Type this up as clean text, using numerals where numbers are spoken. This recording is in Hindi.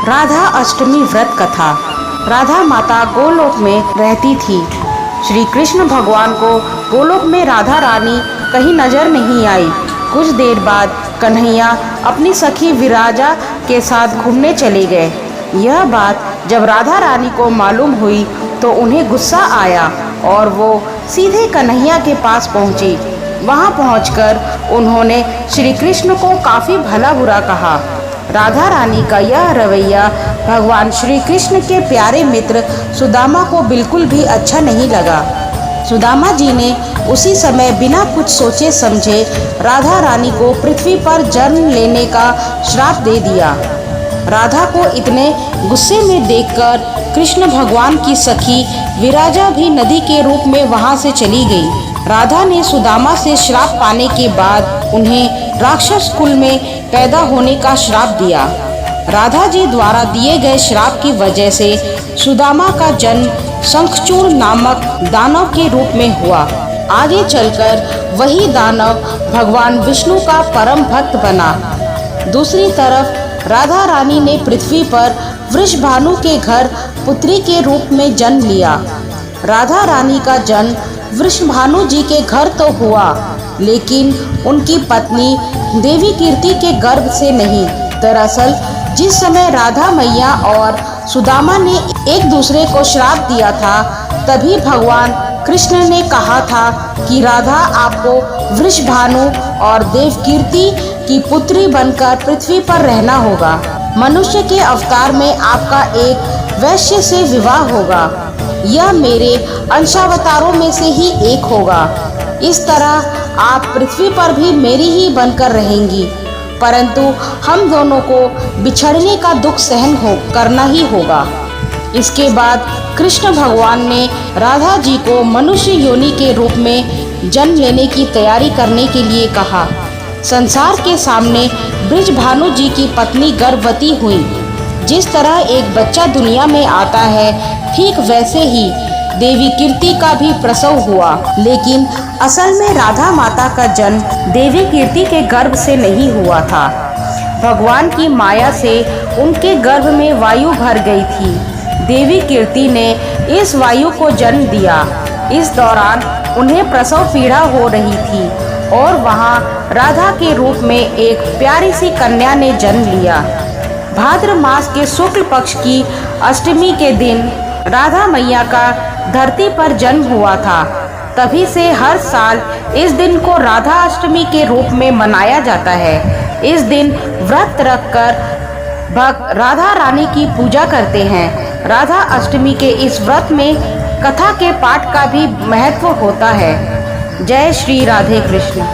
राधा अष्टमी व्रत कथा। राधा माता गोलोक में रहती थी। श्री कृष्ण भगवान को गोलोक में राधा रानी कहीं नजर नहीं आई। कुछ देर बाद कन्हैया अपनी सखी विराजा के साथ घूमने चले गए। यह बात जब राधा रानी को मालूम हुई तो उन्हें गुस्सा आया और वो सीधे कन्हैया के पास पहुंची। वहां पहुंचकर उन्होंने श्री कृष्ण को काफ़ी भला बुरा कहा। राधा रानी का यह रवैया भगवान श्री कृष्ण के प्यारे मित्र सुदामा को बिल्कुल भी अच्छा नहीं लगा। सुदामा जी ने उसी समय बिना कुछ सोचे समझे राधा रानी को पृथ्वी पर जन्म लेने का श्राप दे दिया। राधा को इतने गुस्से में देखकर कृष्ण भगवान की सखी विराजा भी नदी के रूप में वहां से चली गई। राधा ने सुदामा से श्राप पाने के बाद उन्हें राक्षस कुल में पैदा होने का श्राप दिया। राधा जी द्वारा दिए गए श्राप की वजह से सुदामा का जन्म शंखचूड़ नामक दानव के रूप में हुआ। आगे चलकर वही दानव भगवान विष्णु का परम भक्त बना। दूसरी तरफ राधा रानी ने पृथ्वी पर वृषभानु के घर पुत्री के रूप में जन्म लिया। राधा रानी का जन्म वृषभानु जी के घर तो हुआ, लेकिन उनकी पत्नी देवी कीर्ति के गर्भ से नहीं। दरअसल जिस समय राधा मैया और सुदामा ने एक दूसरे को श्राप दिया था, तभी भगवान कृष्ण ने कहा था कि राधा आपको वृषभानु और देवकीर्ति की पुत्री बनकर पृथ्वी पर रहना होगा। मनुष्य के अवतार में आपका एक वैश्य से विवाह होगा। यह मेरे अंशावतारों में से ही एक होगा। इस तरह आप पृथ्वी पर भी मेरी ही बनकर रहेंगी, परंतु हम दोनों को बिछड़ने का दुख सहन करना ही होगा। इसके बाद कृष्ण भगवान ने राधा जी को मनुष्य योनि के रूप में जन्म लेने की तैयारी करने के लिए कहा। संसार के सामने वृषभानु जी की पत्नी गर्भवती हुई। जिस तरह एक बच्चा दुनिया में आता है, ठीक वैसे ही देवी कीर्ति का भी प्रसव हुआ। लेकिन असल में राधा माता का जन्म देवी कीर्ति के गर्भ से नहीं हुआ था। भगवान की माया से उनके गर्भ में वायु भर गई थी। देवी कीर्ति ने इस वायु को जन्म दिया। इस दौरान उन्हें प्रसव पीड़ा हो रही थी और वहाँ राधा के रूप में एक प्यारी सी कन्या ने जन्म लिया। भाद्र मास के शुक्ल पक्ष की अष्टमी के दिन राधा मैया का धरती पर जन्म हुआ था। तभी से हर साल इस दिन को राधा अष्टमी के रूप में मनाया जाता है। इस दिन व्रत रखकर भक्त राधा रानी की पूजा करते हैं। राधा अष्टमी के इस व्रत में कथा के पाठ का भी महत्व होता है। जय श्री राधे कृष्ण।